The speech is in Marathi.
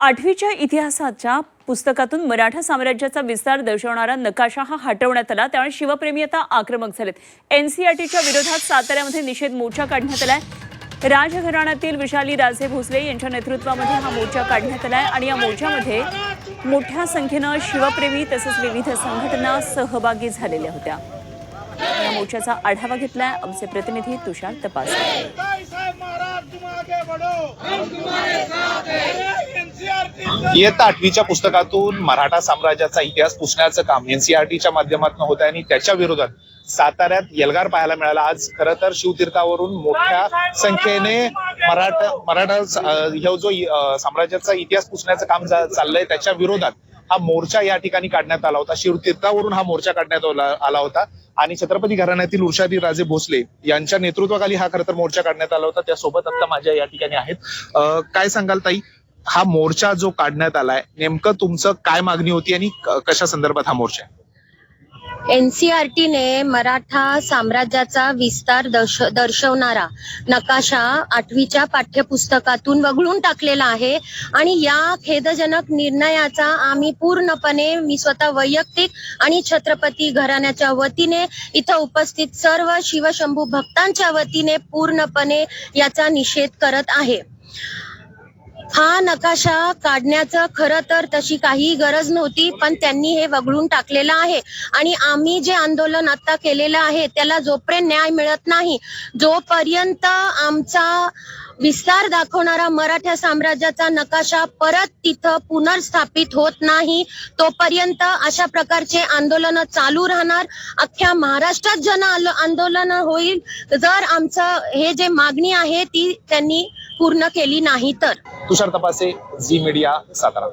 आठवीच्या इतिहासाच्या पुस्तकातून मराठा साम्राज्याचा विस्तार दर्शवणारा नकाशा हटवण्यात आला, त्यामुळे शिवप्रेमी आता आक्रमक झालेत। एनसीईआरटीच्या विरोधात साताऱ्यामध्ये निषेध मोर्चा काढण्यात आलाय। राजघराण्यातील विशाली राजे भोसले यांच्या नेतृत्वामध्ये हा मोर्चा काढण्यात आलाय आणि या मोर्चामध्ये मोठ्या संख्येने शिवप्रेमी तसेच विविध संघटना सहभागी झालेल्या होत्या। या मोर्चाचा आढावा घेतलाय आमचे प्रतिनिधी तुषार तपासे। इयत्ता 8वीच्या पुस्तकातून मराठा साम्राज्याचा इतिहास पुसण्याचं काम एनसीईआरटीच्या माध्यमातून होत आहे आणि त्याच्या विरोधात साताऱ्यात एल्गार पाहायला मिळाला। आज खरं तर शिवतीर्थावरून मोठ्या संख्येने मराठा जो साम्राज्याचा इतिहास पुसण्याचं काम चाललंय त्याच्या विरोधात हा मोर्चा या ठिकाणी काढण्यात आला होता। शिवतीर्थावरून हा मोर्चा काढण्यात आला होता आणि छत्रपती घराण्यातील उर्शादी राजे भोसले यांच्या नेतृत्वाखाली हा खरं तर मोर्चा काढण्यात आला होता। त्यासोबत आता माझ्या या ठिकाणी आहेत। काय सांगाल ताई, हा मोर्चा जो काढण्यात आलाय नेमकं तुमचं काय मागणी होती आणि कशा संदर्भात हा मोर्चा? एनसीईआरटीने मराठा साम्राज्याचा विस्तार दर्शवणारा नकाशा 8वीच्या पाठ्यपुस्तकातून वगळून टाकलेला आहे आणि या खेदजनक निर्णयाचा आम्ही पूर्णपणे, मी स्वतः वैयक्तिक आणि छत्रपती घराण्याच्या वतीने, इथं उपस्थित सर्व शिवशंभू भक्तांच्या वतीने पूर्णपणे याचा निषेध करत आहे। हा नकाशा काढण्याचं खरं तर तशी काही गरज नव्हती, पण त्यांनी हे वगळून टाकलेलं आहे आणि आम्ही जे आंदोलन आता केलेलं आहे त्याला जोपर्यंत न्याय मिळत नाही, जोपर्यंत आमचा विस्तार दाखवणारा मराठा साम्राज्याचा नकाशा परत तिथं पुनर्स्थापित होत नाही, तोपर्यंत अशा प्रकारचे आंदोलन चालू राहणार। अख्ख्या महाराष्ट्रात जन आंदोलन होईल जर आमचं हे जे मागणी आहे ती त्यांनी पूर्ण केली नाही तर। तुषार तपासे, झी मीडिया, सातारा।